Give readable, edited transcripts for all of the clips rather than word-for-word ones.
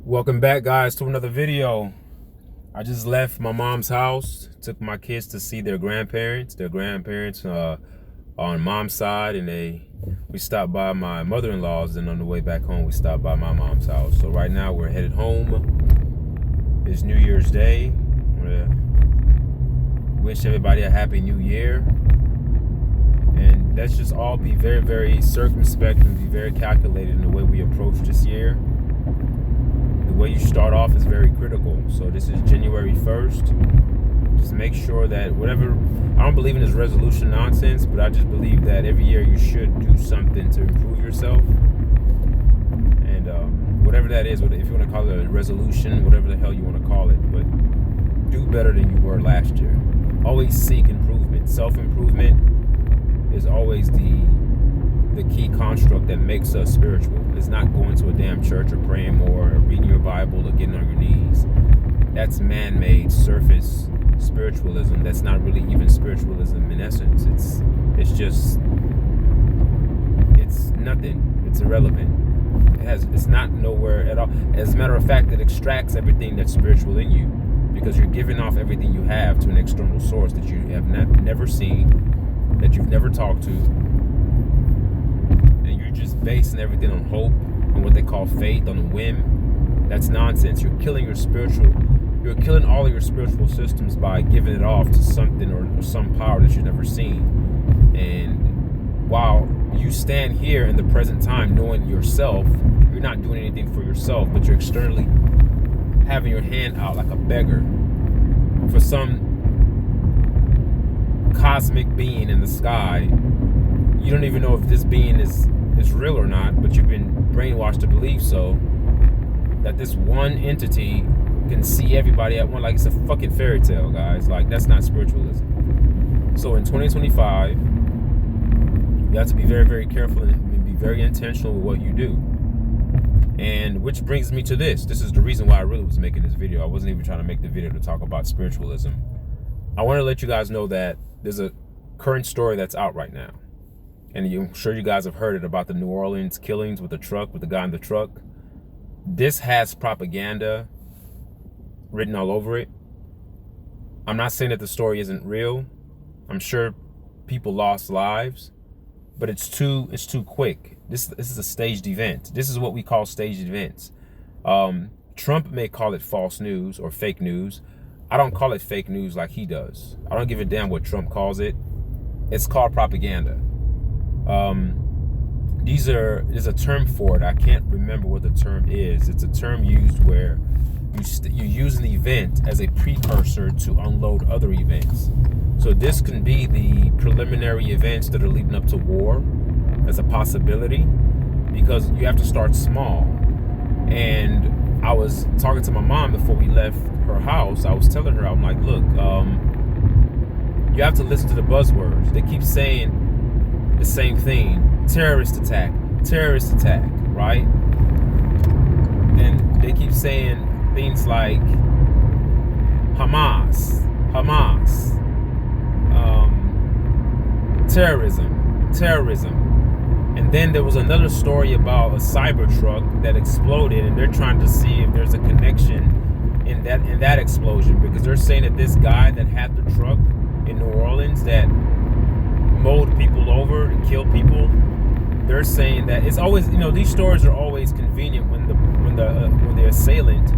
Welcome back, guys, to another video. I just left my mom's house, took my kids to see their grandparents. On mom's side, and we stopped by my mother-in-law's, and on the way back home we stopped by my mom's house. So right now we're headed home. It's New Year's Day. Wish everybody a happy new year, and let's just all be very, very circumspect and be very calculated in the way we approach this year. The way you start off is very critical. So this is January 1st. Just make sure that whatever, I don't believe in this resolution nonsense, but I just believe that every year you should do something to improve yourself. And whatever that is, if you want to call it a resolution, whatever the hell you want to call it, but do better than you were last year. Always seek improvement. Self-improvement is always the key construct that makes us spiritual. It's not going to a damn church or praying more or reading your Bible or getting on your knees. That's man-made surface spiritualism. That's not really even spiritualism in essence. It's nothing. It's irrelevant. It's not nowhere at all. As a matter of fact, it extracts everything that's spiritual in you, because you're giving off everything you have to an external source that you have never seen, that you've never talked to. Just basing everything on hope and what they call faith, on a whim. That's nonsense. You're killing all of your spiritual systems by giving it off to something or some power that you've never seen. And while you stand here in the present time knowing yourself, you're not doing anything for yourself, but you're externally having your hand out like a beggar for some cosmic being in the sky. You don't even know if this being is real or not, but you've been brainwashed to believe so, that this one entity can see everybody at one, like it's a fucking fairy tale, guys. Like, that's not spiritualism. So in 2025, you have to be very, very careful and be very intentional with what you do. And which brings me to this is the reason why I really was making this video. I wasn't even trying to make the video to talk about spiritualism. I want to let you guys know that there's a current story that's out right now. And I'm sure you guys have heard it, about the New Orleans killings with the guy in the truck. This has propaganda written all over it. I'm not saying that the story isn't real. I'm sure people lost lives, but it's too quick. This is a staged event. This is what we call staged events. Trump may call it false news or fake news. I don't call it fake news like he does. I don't give a damn what Trump calls it. It's called propaganda. There's a term for it. I can't remember what the term is. It's a term used where you use an event as a precursor to unload other events. So this can be the preliminary events that are leading up to war as a possibility, because you have to start small. And I was talking to my mom before we left her house. I was telling her, I'm like, look, you have to listen to the buzzwords. They keep saying the same thing: terrorist attack, right? And they keep saying things like Hamas, terrorism. And then there was another story about a Cybertruck that exploded, and they're trying to see if there's a connection in that explosion, because they're saying that this guy that had the truck in New Orleans that mowed people over and killed people, they're saying that it's always, these stories are always convenient when the assailant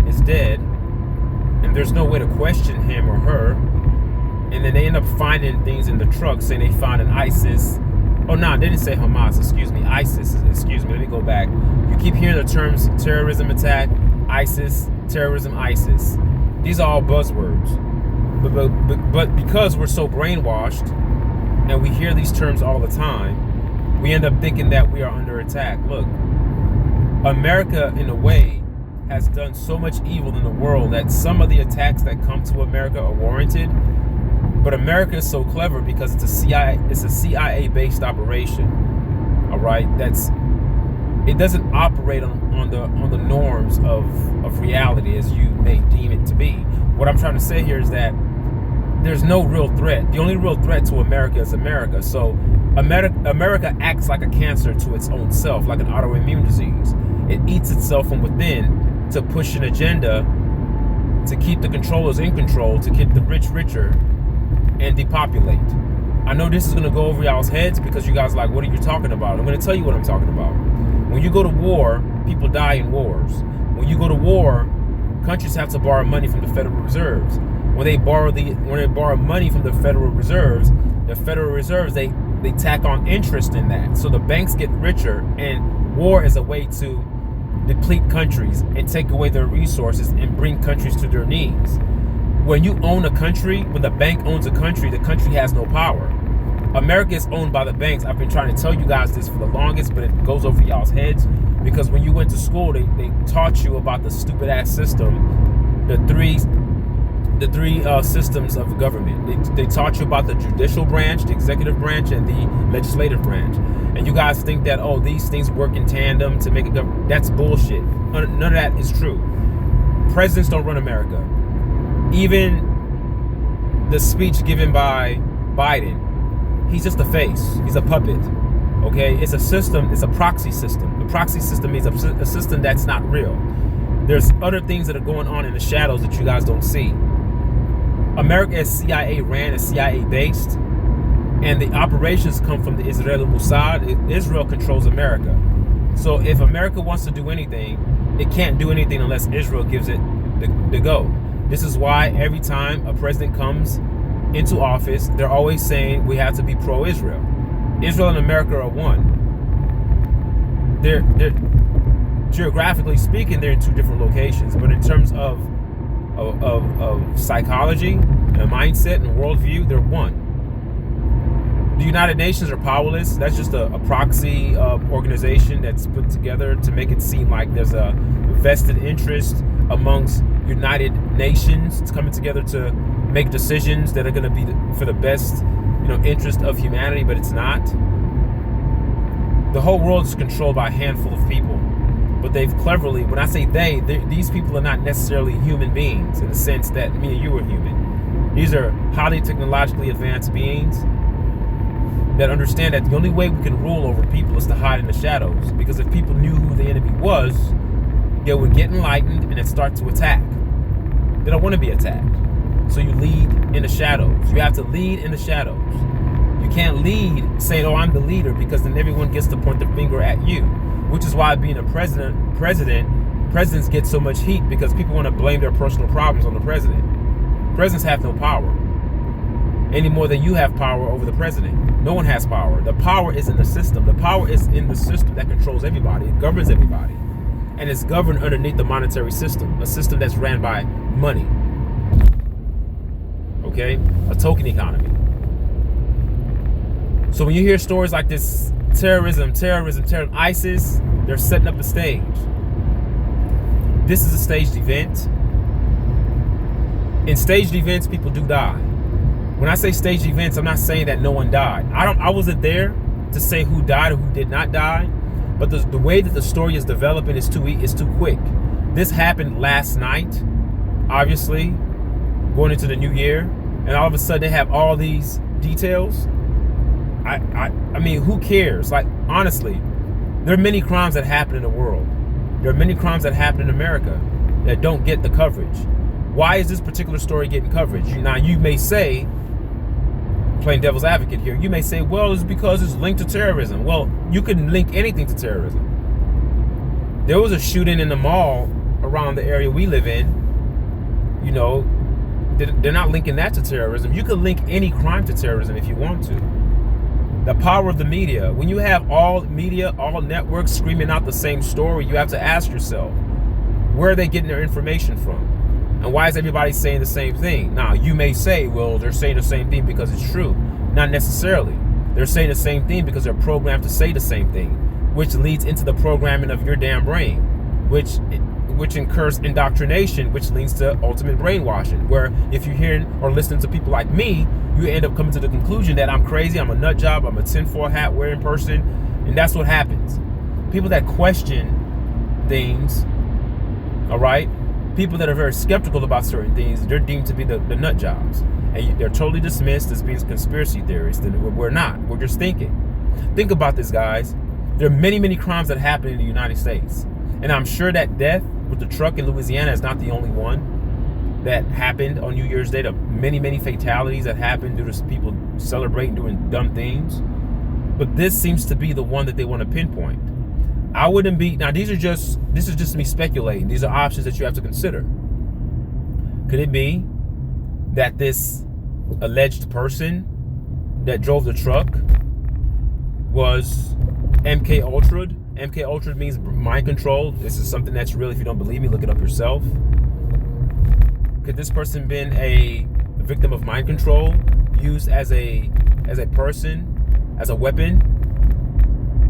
is dead and there's no way to question him or her, and then they end up finding things in the truck saying they found an ISIS. Oh no, they didn't say Hamas, excuse me, ISIS, excuse me, let me go back. You keep hearing the terms terrorism attack, ISIS, terrorism, ISIS. These are all buzzwords, but because we're so brainwashed and we hear these terms all the time, we end up thinking that we are under attack. Look, America, in a way, has done so much evil in the world that some of the attacks that come to America are warranted. But America is so clever because it's a CIA-based operation. All right, it doesn't operate on the norms of reality as you may deem it to be. What I'm trying to say here is that there's no real threat. The only real threat to America is America. So America acts like a cancer to its own self, like an autoimmune disease. It eats itself from within to push an agenda to keep the controllers in control, to keep the rich richer and depopulate. I know this is going to go over y'all's heads because you guys are like, what are you talking about? I'm going to tell you what I'm talking about. When you go to war, people die in wars. When you go to war, countries have to borrow money from the Federal Reserves. When they borrow money from the Federal Reserves, they tack on interest in that. So the banks get richer, and war is a way to deplete countries and take away their resources and bring countries to their knees. When you own a country, when the bank owns a country, the country has no power. America is owned by the banks. I've been trying to tell you guys this for the longest, but it goes over y'all's heads because when you went to school, they taught you about the stupid ass system, the three systems of government. They taught you about the judicial branch, the executive branch, and the legislative branch. And you guys think that, oh, these things work in tandem to make a government. That's bullshit. None of that is true. Presidents don't run America. Even the speech given by Biden, he's just a face. He's a puppet. Okay? It's a system. It's a proxy system. The proxy system means a system that's not real. There's other things that are going on in the shadows that you guys don't see. America is CIA ran, is CIA based, and the operations come from the Israeli Mossad. Israel controls America. So if America wants to do anything, it can't do anything unless Israel gives it the go. This is why every time a president comes into office, they're always saying we have to be pro-Israel. Israel and America are one. They're geographically speaking, they're in two different locations, but in terms of psychology and mindset and worldview, they're one. The United Nations are powerless. That's just a proxy organization that's put together to make it seem like there's a vested interest amongst United Nations coming together to make decisions that are going to be for the best, interest of humanity, but it's not. The whole world is controlled by a handful of people. But they've cleverly, when I say these people are not necessarily human beings in the sense that me and you are human. These are highly technologically advanced beings that understand that the only way we can rule over people is to hide in the shadows. Because if people knew who the enemy was, they would get enlightened and then start to attack. They don't want to be attacked. So you lead in the shadows. You have to lead in the shadows. You can't lead saying, oh, I'm the leader, because then everyone gets to point the finger at you. Which is why being a presidents get so much heat, because people want to blame their personal problems on the president. Presidents have no power any more than you have power over the president. No one has power. The power is in the system. The power is in the system that controls everybody. It governs everybody. And it's governed underneath the monetary system, a system that's ran by money. Okay? A token economy. So when you hear stories like this, terrorism, ISIS, they're setting up a stage. This is a staged event. In staged events, people do die. When I say staged events, I'm not saying that no one died. I wasn't there to say who died or who did not die, but the way that the story is developing is too quick. This happened last night, obviously, going into the new year, and all of a sudden they have all these details. I mean, who cares? Like, honestly, there are many crimes that happen in the world. There are many crimes that happen in America that don't get the coverage. Why is this particular story getting coverage? Now, you may say, playing devil's advocate here, you may say, well, it's because it's linked to terrorism. Well, you can link anything to terrorism. There was a shooting in the mall around the area we live in. They're not linking that to terrorism. You can link any crime to terrorism if you want to. The power of the media. When you have all media, all networks screaming out the same story, you have to ask yourself, where are they getting their information from? And why is everybody saying the same thing? Now, you may say, well, they're saying the same thing because it's true. Not necessarily. They're saying the same thing because they're programmed to say the same thing, which leads into the programming of your damn brain, which incurs indoctrination, which leads to ultimate brainwashing, where if you're hearing or listening to people like me, you end up coming to the conclusion that I'm crazy, I'm a nut job, I'm a tinfoil hat wearing person, and that's what happens. People that question things, all right, people that are very skeptical about certain things, they're deemed to be the nut jobs, and they're totally dismissed as being conspiracy theorists. We're not. We're just thinking. Think about this, guys. There are many, many crimes that happen in the United States, and I'm sure that death with the truck in Louisiana is not the only one that happened on New Year's Day. The many fatalities that happened due to people celebrating, doing dumb things. But this seems to be the one that they want to pinpoint. I wouldn't be, now this is just me speculating. These are options that you have to consider. Could it be that this alleged person that drove the truck was MK Ultra? MK Ultra means mind control. This is something that's real. If you don't believe me, look it up yourself. Could this person been a victim of mind control, used as a person, as a weapon,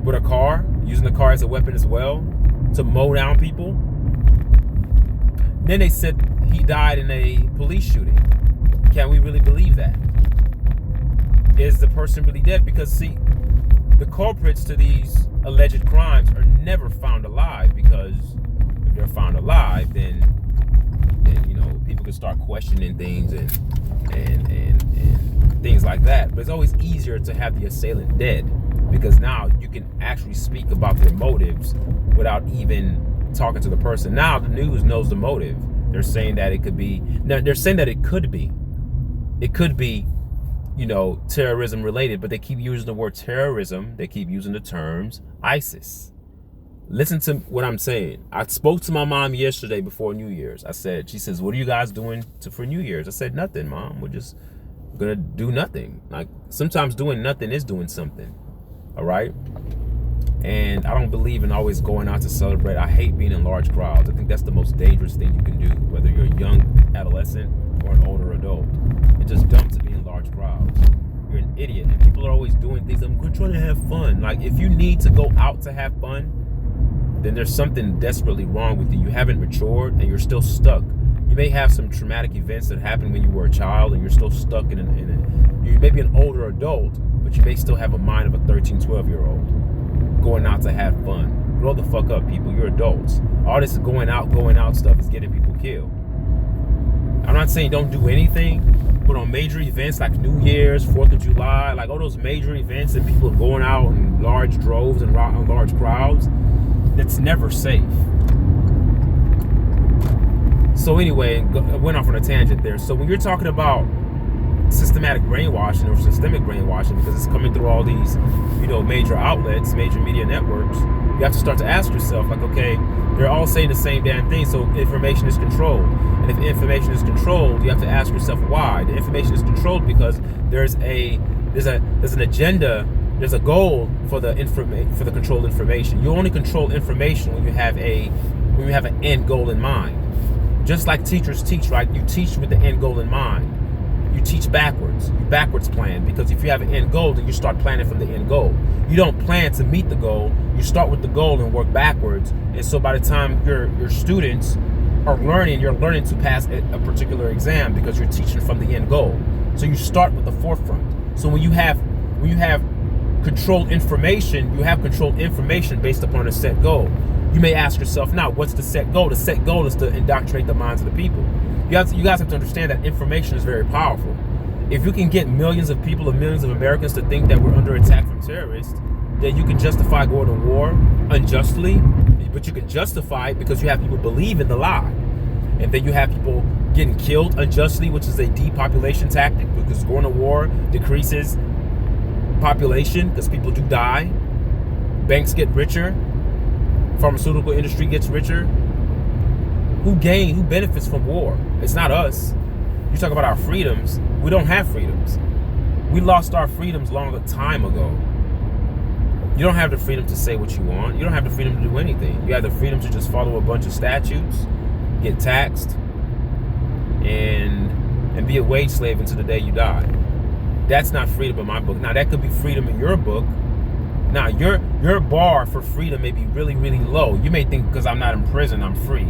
with a car, using the car as a weapon as well, to mow down people? Then they said he died in a police shooting. Can we really believe that? Is the person really dead? Because see, the culprits to these alleged crimes are never found alive, because if they're found alive, then you know, people can start questioning things and things like that. But it's always easier to have the assailant dead, because now you can actually speak about their motives without even talking to the person. Now the news knows the motive. They're saying that it could be, you know, terrorism related, but they keep using the word terrorism. They keep using the terms ISIS. Listen to what I'm saying. I spoke to my mom yesterday before New Year's. She says, what are you guys doing for New Year's? I said, nothing, Mom. We're just gonna do nothing. Like, sometimes doing nothing is doing something. All right. And I don't believe in always going out to celebrate. I hate being in large crowds. I think that's the most dangerous thing you can do, whether you're a young adolescent or an older adult. It's just dumb to be in large crowds. You're an idiot. And people are always doing things. I'm going to try to have fun. Like, if you need to go out to have fun, then there's something desperately wrong with you. You haven't matured and you're still stuck. You may have some traumatic events that happened when you were a child and you're still stuck in it. You may be an older adult, but you may still have a mind of a 13, 12-year-old going out to have fun. Grow the fuck up, people. You're adults. All this going out stuff is getting people killed. I'm not saying don't do anything, but on major events like New Year's, 4th of July, like all those major events and people are going out in large droves and large crowds, that's never safe. So anyway, I went off on a tangent there. So when you're talking about systematic brainwashing or systemic brainwashing, because it's coming through all these, you know, major outlets, major media networks, you have to start to ask yourself, like, okay, they're all saying the same damn thing, so information is controlled. And if information is controlled, you have to ask yourself why. The information is controlled because there's an agenda, there's a goal for the controlled information. You only control information when you have an end goal in mind. Just like teachers teach, right? You teach with the end goal in mind. You teach backwards. You backwards plan, because if you have an end goal, then you start planning from the end goal. You don't plan to meet the goal. You start with the goal and work backwards. And so by the time your students are learning, you're learning to pass a particular exam because you're teaching from the end goal. So you start with the forefront. So when you have controlled information, you have controlled information based upon a set goal. You may ask yourself, now, what's the set goal? The set goal is to indoctrinate the minds of the people. You guys have to understand that information is very powerful. If you can get millions of people or millions of Americans to think that we're under attack from terrorists, then you can justify going to war unjustly, but you can justify it because you have people believe in the lie. And then you have people getting killed unjustly, which is a depopulation tactic, because going to war decreases population because people do die. Banks get richer. Pharmaceutical industry gets richer. Who benefits from war? It's not us. You talk about our freedoms. We don't have freedoms. We lost our freedoms long time ago. You don't have the freedom to say what you want. You don't have the freedom to do anything. You have the freedom to just follow a bunch of statutes, get taxed, and be a wage slave until the day you die. That's not freedom in my book. Now, that could be freedom in your book. Now, your bar for freedom may be really, really low. You may think because I'm not in prison, I'm free.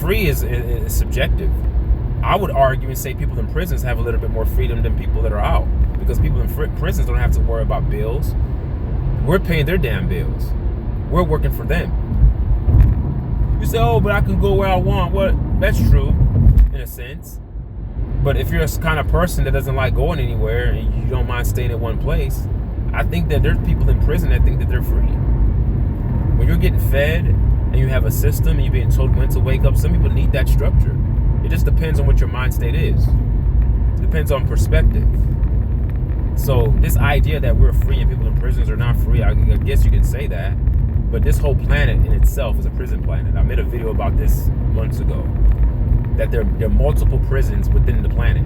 Free is subjective. I would argue and say people in prisons have a little bit more freedom than people that are out, because people in prisons don't have to worry about bills. We're paying their damn bills. We're working for them. You say, oh, but I can go where I want. Well, that's true in a sense. But if you're a kind of person that doesn't like going anywhere and you don't mind staying in one place, I think that there's people in prison that think that they're free. When you're getting fed, and you have a system and you're being told when to wake up, some people need that structure. It just depends on what your mind state is. It depends on perspective. So this idea that we're free and people in prisons are not free, I guess you can say that. But this whole planet in itself is a prison planet. I made a video about this months ago. That there are multiple prisons within the planet.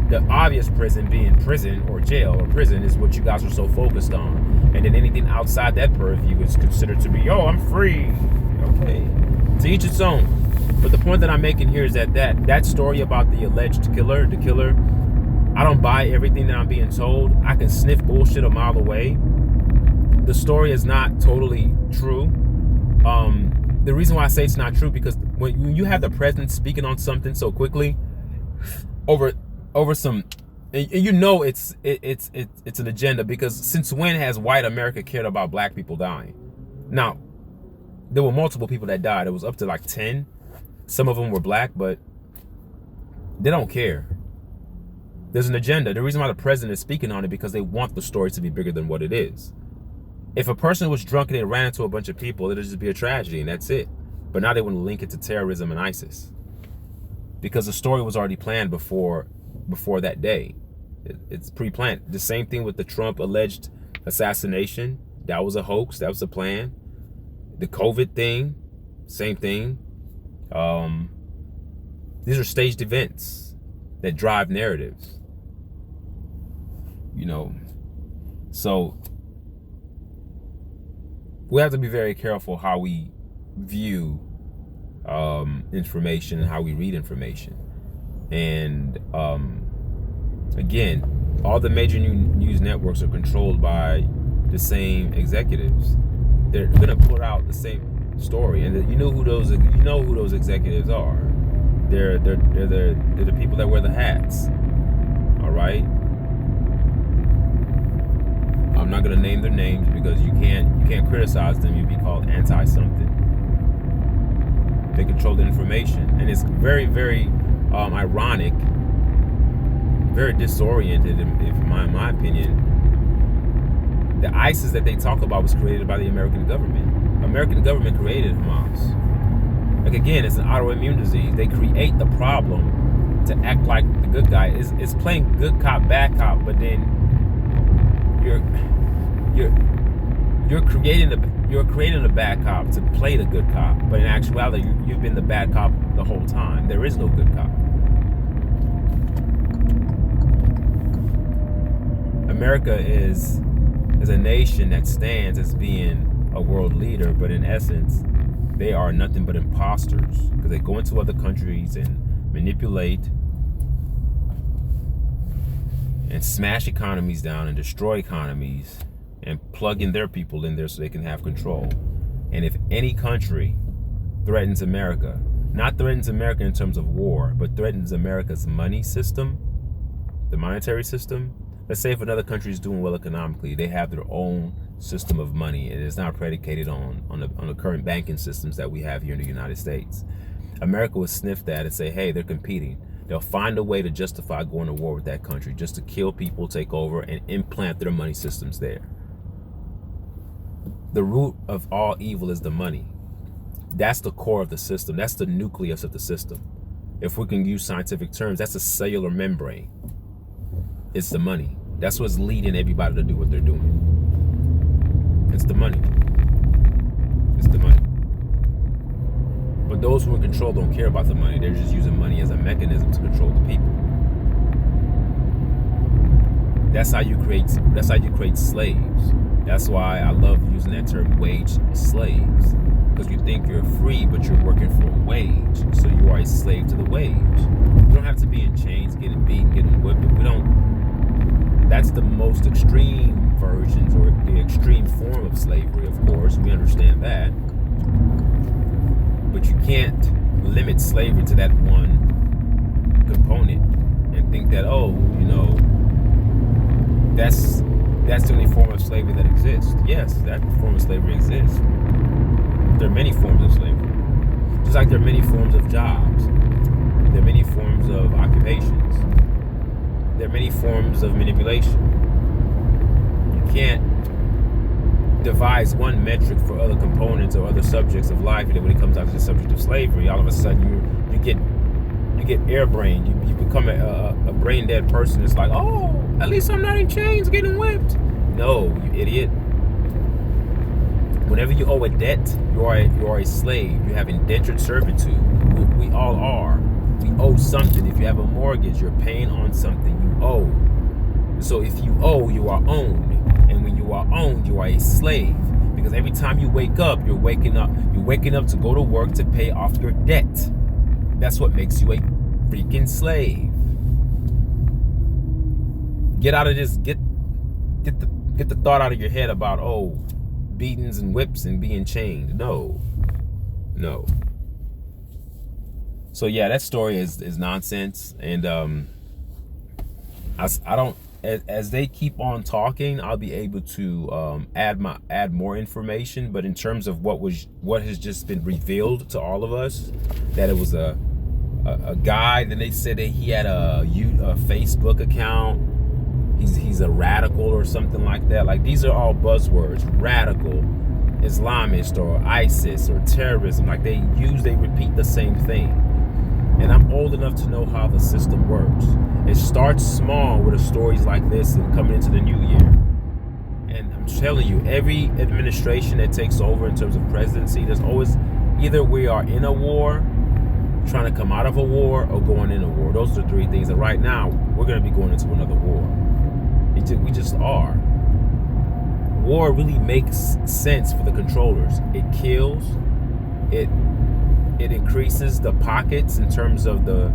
The obvious prison being prison or jail or prison is what you guys are so focused on. And then anything outside that purview is considered to be, I'm free. Okay. To each its own. But the point that I'm making here is that story about the alleged killer, I don't buy everything that I'm being told. I can sniff bullshit a mile away. The story is not totally true. The reason why I say it's not true, because when you have the president speaking on something so quickly over some, and it's an agenda, because since when has white America cared about black people dying? Now, there were multiple people that died. It was up to like 10. Some of them were black, but they don't care. There's an agenda. The reason why the president is speaking on it, because they want the story to be bigger than what it is. If a person was drunk and they ran into a bunch of people, it'll just be a tragedy and that's it. But now they want to link it to terrorism and ISIS, because the story was already planned before that day. It's pre-planned. The same thing with the Trump alleged assassination. That was a hoax. That was a plan. The COVID thing, same thing. These are staged events that drive narratives. So we have to be very careful how we view information and how we read information. And again, all the major news networks are controlled by the same executives. They're gonna put out the same story, and you know who those executives are. They're the people that wear the hats. All right. I'm not gonna name their names because you can't criticize them. You'd be called anti-something. They control the information, and it's very, very ironic, very disoriented, in my opinion. The ISIS that they talk about was created by the American government. American government created Hamas. Like, again, it's an autoimmune disease. They create the problem to act like the good guy. It's playing good cop, bad cop, but then you're creating a bad cop to play the good cop, but in actuality you've been the bad cop the whole time. There is no good cop. America is a nation that stands as being a world leader, but in essence they are nothing but imposters, because they go into other countries and manipulate and smash economies down and destroy economies and plug in their people in there so they can have control. And if any country threatens America, not threatens America in terms of war, but threatens America's money system, the monetary system, let's say if another country is doing well economically, they have their own system of money, and it's not predicated on the current banking systems that we have here in the United States. America would sniff that and say, hey, they're competing. They'll find a way to justify going to war with that country, just to kill people, take over, and implant their money systems there. The root of all evil is the money. That's the core of the system. That's the nucleus of the system. If we can use scientific terms, that's a cellular membrane. It's the money. That's what's leading everybody to do what they're doing. It's the money. It's the money. But those who are in control don't care about the money. They're just using money as a mechanism to control the people. That's how you create slaves. That's why I love using that term, wage slaves. Because you think you're free, but you're working for a wage. So you are a slave to the wage. You don't have to be in chains, getting beaten, getting whipped. That's the most extreme versions, or the extreme form of slavery, of course. We understand that. But you can't limit slavery to that one component and think that, that's the only form of slavery that exists. Yes, that form of slavery exists. There are many forms of slavery. Just like there are many forms of jobs. There are many forms of occupations. There are many forms of manipulation. You can't devise one metric for other components or other subjects of life, and then when it comes down to the subject of slavery, all of a sudden you get airbrained. You become a brain dead person. It's like, oh, at least I'm not in chains getting whipped. No, you idiot. Whenever you owe a debt, you are a slave. You have indentured servitude. We all are. We owe something. If you have a mortgage, you're paying on something. You owe. So if you owe, you are owned. And when you are owned, you are a slave. Because every time you wake up, you're waking up to go to work to pay off your debt. That's what makes you a freaking slave. Get out of this. Get the thought out of your head about, oh, beatings and whips and being chained. No. So yeah, that story is nonsense. And I don't. As they keep on talking, I'll be able to add more information. But in terms of what has just been revealed to all of us, that it was a guy. Then they said that he had a Facebook account. He's a radical or something like that. Like, these are all buzzwords: radical, Islamist, or ISIS, or terrorism. Like, they repeat the same thing. And I'm old enough to know how the system works. It starts small with stories like this and coming into the new year. And I'm telling you, every administration that takes over in terms of presidency, there's always either we are in a war, trying to come out of a war, or going in a war. Those are the three things. And right now, we're going to be going into another war. We just are. War really makes sense for the controllers. It kills. It increases the pockets in terms of the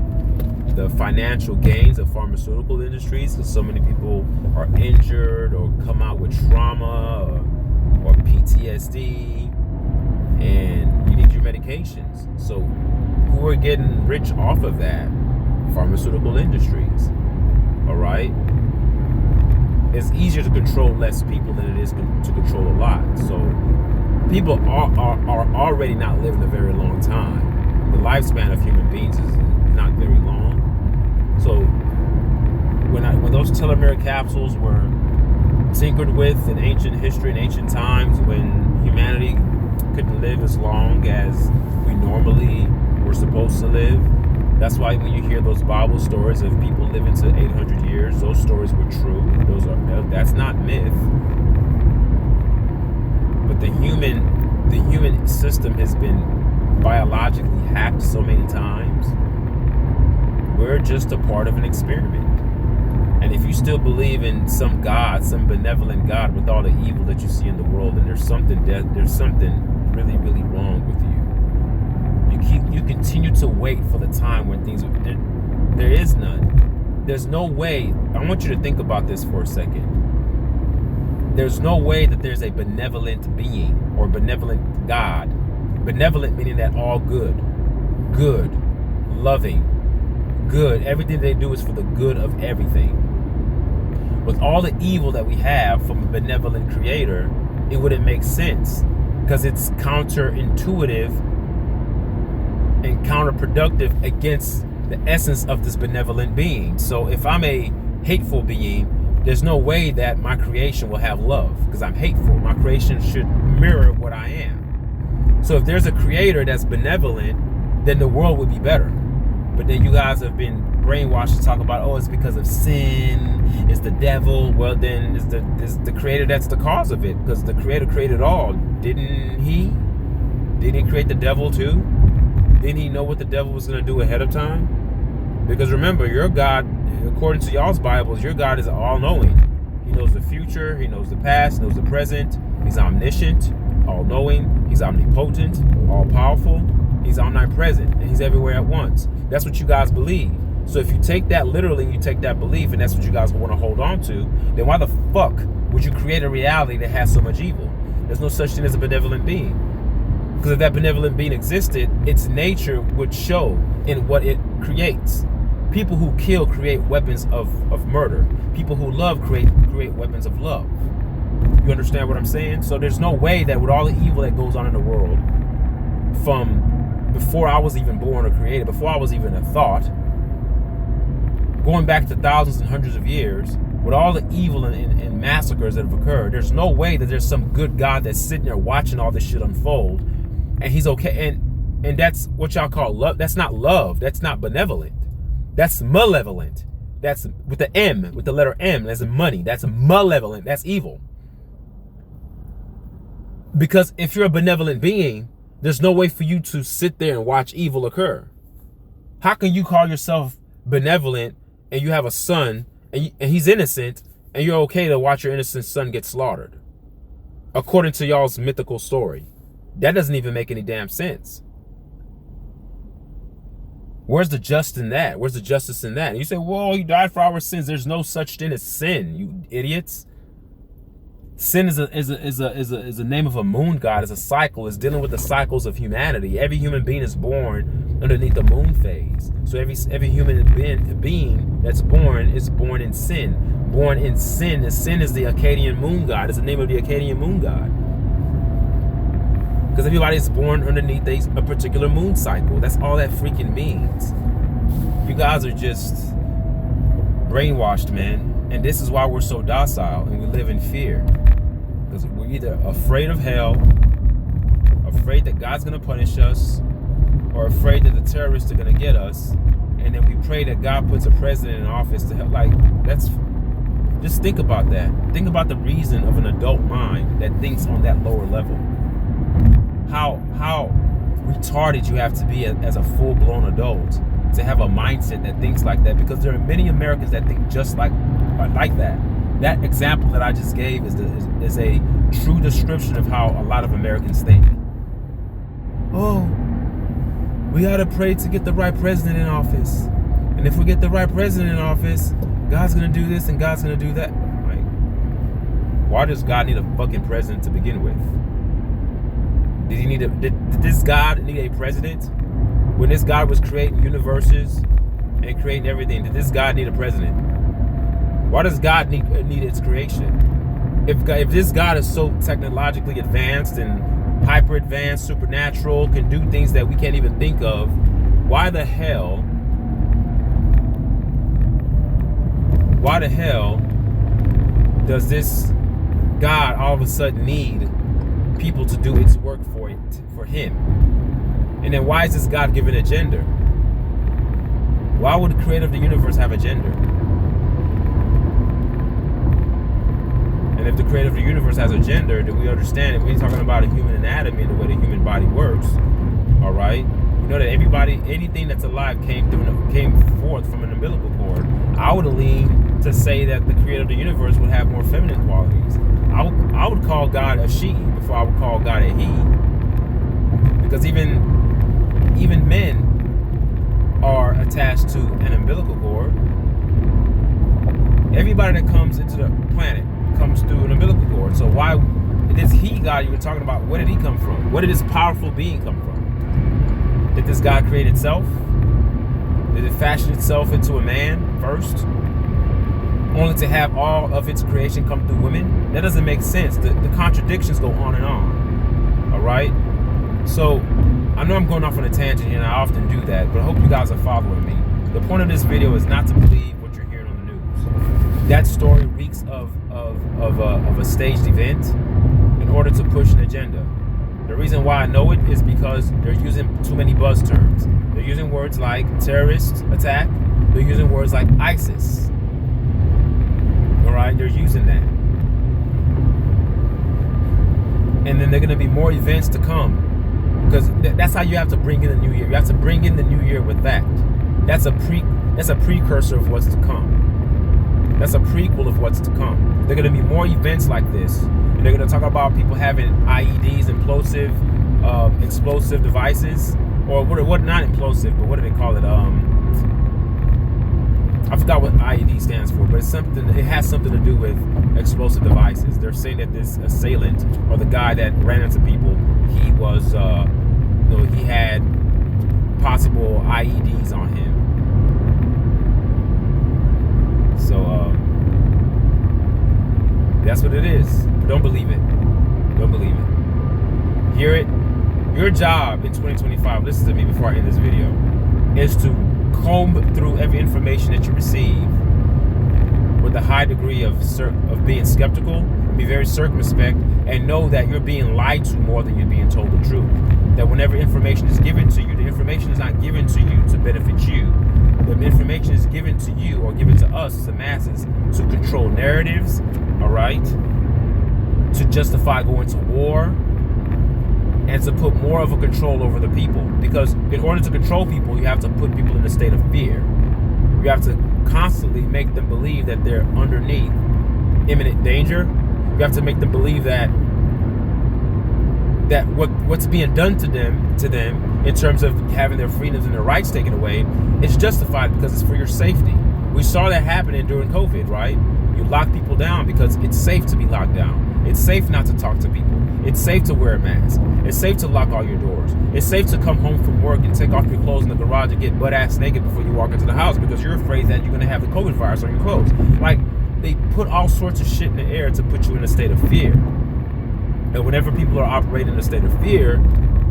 financial gains of pharmaceutical industries, because so many people are injured or come out with trauma or PTSD, and you need your medications. So who are getting rich off of that? Pharmaceutical industries. All right? It's easier to control less people than it is to control a lot. So people are already not living a very long time. The lifespan of human beings is not very long. So when those telomere capsules were tinkered with in ancient history, in ancient times, when humanity couldn't live as long as we normally were supposed to live, that's why when you hear those Bible stories of people living to 800 years, those stories were true. That's not myth. But the human system has been biologically hacked so many times. We're just a part of an experiment. And if you still believe in some God, some benevolent God, with all the evil that you see in the world, then there's something really, really wrong with you. You continue to wait for the time when things there is none. There's no way. I want you to think about this for a second. There's no way that there's a benevolent being or benevolent God. Benevolent meaning that all good, loving, good. Everything they do is for the good of everything. With all the evil that we have from a benevolent creator, it wouldn't make sense, because it's counterintuitive and counterproductive against the essence of this benevolent being. So if I'm a hateful being, there's no way that my creation will have love, because I'm hateful. My creation should mirror what I am. So if there's a creator that's benevolent, then the world would be better. But then you guys have been brainwashed to talk about, oh, it's because of sin, it's the devil. Well, then it's the creator that's the cause of it, because the creator created all. Didn't he? Didn't he create the devil too? Didn't he know what the devil was going to do ahead of time? Because remember, your God, according to y'all's Bibles, your God is all-knowing. He knows the future, he knows the past, he knows the present. He's omniscient, all-knowing. He's omnipotent, all-powerful. He's omnipresent, and he's everywhere at once. That's what you guys believe. So if you take that literally, and you take that belief, and that's what you guys want to hold on to, then why the fuck would you create a reality that has so much evil? There's no such thing as a benevolent being. Because if that benevolent being existed, its nature would show in what it creates. People who kill create weapons of murder. People who love create weapons of love. You understand what I'm saying? So there's no way that with all the evil that goes on in the world, from before I was even born or created, before I was even a thought, going back to thousands and hundreds of years, with all the evil and massacres that have occurred, there's no way that there's some good God that's sitting there watching all this shit unfold, and he's okay. And that's what y'all call love. That's not love. That's not benevolent. That's malevolent. That's with the M, with the letter M. That's money. That's malevolent. That's evil. Because if you're a benevolent being, there's no way for you to sit there and watch evil occur. How can you call yourself benevolent and you have a son and he's innocent and you're okay to watch your innocent son get slaughtered? According to y'all's mythical story. That doesn't even make any damn sense. Where's the just in that? Where's the justice in that? And you say, well, he died for our sins. There's no such thing as sin, you idiots. Sin is a name of a moon god. It's a cycle. It's dealing with the cycles of humanity. Every human being is born underneath the moon phase. So every human being that's born is born in sin. Born in sin. And sin is the Akkadian moon god. It's the name of the Akkadian moon god. Because everybody is born underneath a particular moon cycle. That's all that freaking means. You guys are just brainwashed, man. And this is why we're so docile and we live in fear. Because we're either afraid of hell, afraid that God's going to punish us, or afraid that the terrorists are going to get us. And then we pray that God puts a president in office to help. Like, that's... Just think about that. Think about the reason of an adult mind that thinks on that lower level. How retarded you have to be as a full-blown adult to have a mindset that thinks like that, because there are many Americans that think just like that. That example that I just gave is a true description of how a lot of Americans think. Oh, we ought to pray to get the right president in office. And if we get the right president in office, God's going to do this and God's going to do that. Like, why does God need a fucking president to begin with? Did this God need a president? When this God was creating universes and creating everything, did this God need a president? Why does God need its creation? If this God is so technologically advanced and hyper advanced, supernatural, can do things that we can't even think of, why the hell does this God all of a sudden need people to do its work for him? And then why is this God given a gender? Why would the creator of the universe have a gender? And if the creator of the universe has a gender, then we understand if we're talking about a human anatomy and the way the human body works, all right? We know that anything that's alive came forth from an umbilical cord. I would lean to say that the creator of the universe would have more feminine qualities. I would call God a she before I would call God a he. Because even men are attached to an umbilical cord. Everybody that comes into the planet comes through an umbilical cord. So why, this he God you were talking about, where did he come from? Where did this powerful being come from? Did this God create itself? Did it fashion itself into a man first? Only to have all of its creation come through women? That doesn't make sense. The contradictions go on and on. All right? So, I know I'm going off on a tangent here, and I often do that, but I hope you guys are following me. The point of this video is not to believe what you're hearing on the news. That story reeks of a staged event in order to push an agenda. The reason why I know it is because they're using too many buzz terms. They're using words like terrorist attack. They're using words like ISIS. All right, they're using that. And then there are going to be more events to come. Because that's how you have to bring in the new year. You have to bring in the new year with that. That's a precursor of what's to come. That's a prequel of what's to come. There are going to be more events like this. And they're going to talk about people having IEDs, explosive devices. Or what not implosive, but what do they call it? I forgot what IED stands for, but it has something to do with explosive devices. They're saying that this assailant, or the guy that ran into people, he was, he had possible IEDs on him. So, that's what it is. Don't believe it. Don't believe it. Hear it. Your job in 2025, listen to me before I end this video, is to comb through every information that you receive with a high degree of being skeptical, be very circumspect, and know that you're being lied to more than you're being told the truth. That whenever information is given to you, the information is not given to you to benefit you. The information is given to you or given to us, the masses, to control narratives, all right? To justify going to war, and to put more of a control over the people. Because in order to control people, you have to put people in a state of fear. You have to constantly make them believe that they're underneath imminent danger. You have to make them believe that what's being done to them in terms of having their freedoms and their rights taken away is justified because it's for your safety. We saw that happening during COVID, right? You lock people down because it's safe to be locked down. It's safe not to talk to people. It's safe to wear a mask. It's safe to lock all your doors. It's safe to come home from work and take off your clothes in the garage and get butt-ass naked before you walk into the house because you're afraid that you're going to have the COVID virus on your clothes. Like, they put all sorts of shit in the air to put you in a state of fear. And whenever people are operating in a state of fear,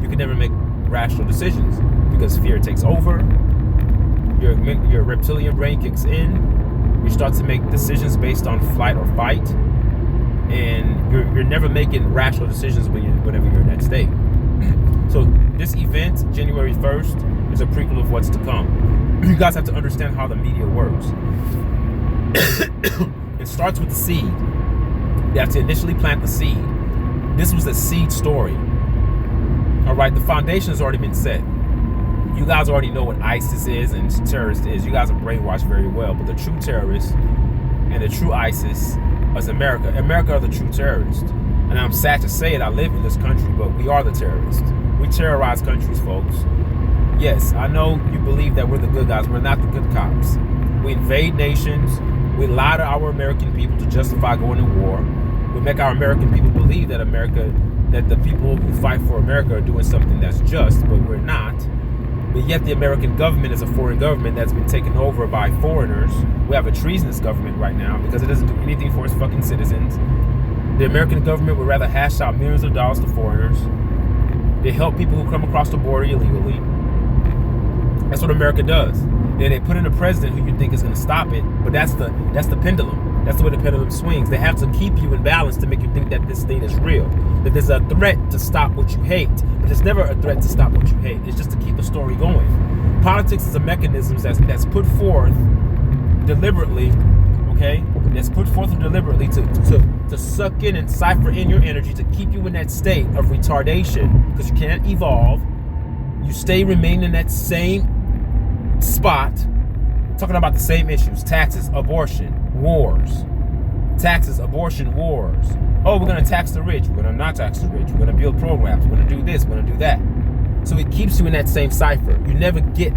you can never make rational decisions because fear takes over. Your reptilian brain kicks in. You start to make decisions based on flight or fight. And you're never making rational decisions whenever you're in that state. So this event, January 1st, is a prequel of what's to come. You guys have to understand how the media works. It starts with the seed. You have to initially plant the seed. This was a seed story. All right, the foundation has already been set. You guys already know what ISIS is and terrorist is. You guys are brainwashed very well. But the true terrorists and the true ISIS is America. America are the true terrorists. And I'm sad to say it, I live in this country, but we are the terrorists. We terrorize countries, folks. Yes, I know you believe that we're the good guys. We're not the good cops. We invade nations. We lie to our American people to justify going to war. We make our American people believe that the people who fight for America are doing something that's just, but we're not. But yet the American government is a foreign government that's been taken over by foreigners. We have a treasonous government right now because it doesn't do anything for its fucking citizens. The American government would rather hash out millions of dollars to foreigners. They help people who come across the border illegally. That's what America does. Then they put in a president who you think is going to stop it, but that's the pendulum. That's the way the pendulum swings. They have to keep you in balance to make you think that this thing is real, that there's a threat to stop what you hate, but there's never a threat to stop what you hate. It's just to keep the story going. Politics is a mechanism that's put forth deliberately, okay? That's put forth deliberately to suck in and cipher in your energy to keep you in that state of retardation because you can't evolve. You remain in that same spot, talking about the same issues: taxes, abortion, wars. Taxes, abortion, wars. Oh, we're going to tax the rich. We're going to not tax the rich. We're going to build programs. We're going to do this. We're going to do that. So it keeps you in that same cipher. You never get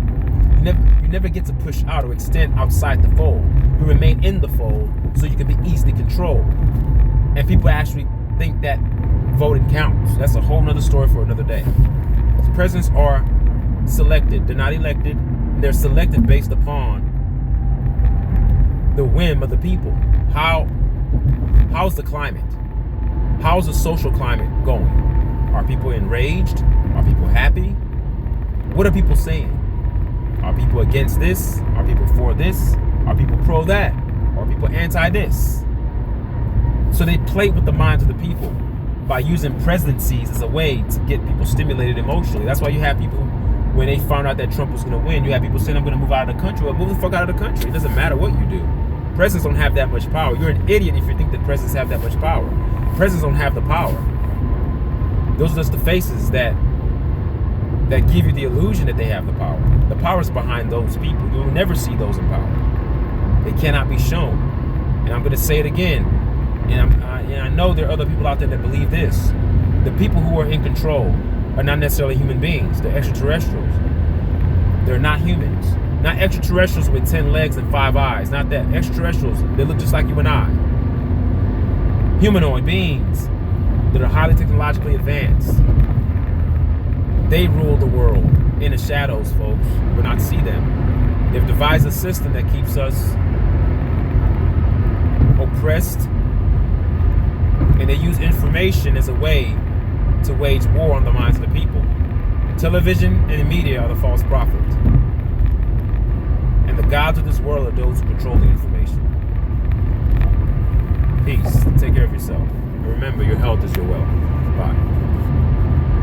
to push out or extend outside the fold. You remain in the fold so you can be easily controlled. And people actually think that voting counts. That's a whole nother story for another day. Presidents are selected. They're not elected. They're selected based upon the whim of the people. How's the climate? How's the social climate going? Are people enraged? Are people happy? What are people saying? Are people against this? Are people for this? Are people pro that? Are people anti this? So they play with the minds of the people by using presidencies as a way to get people stimulated emotionally. That's why you have people, when they found out that Trump was going to win, you have people saying, I'm going to move out of the country. Well, move the fuck out of the country. It doesn't matter what you do. Presidents don't have that much power. You're an idiot if you think that presidents have that much power. Presidents don't have the power. Those are just the faces that give you the illusion that they have the power. The power is behind those people. You will never see those in power. They cannot be shown. And I'm going to say it again. And I know there are other people out there that believe this. The people who are in control are not necessarily human beings. They're extraterrestrials. They're not humans. Not extraterrestrials with 10 legs and 5 eyes. Not that. Extraterrestrials, they look just like you and I. Humanoid beings that are highly technologically advanced. They rule the world in the shadows, folks. We'll not see them. They've devised a system that keeps us oppressed, and they use information as a way to wage war on the minds of the people. Television and the media are the false prophets. And the gods of this world are those who control the information. Peace. Take care of yourself. And remember, your health is your wealth. Bye.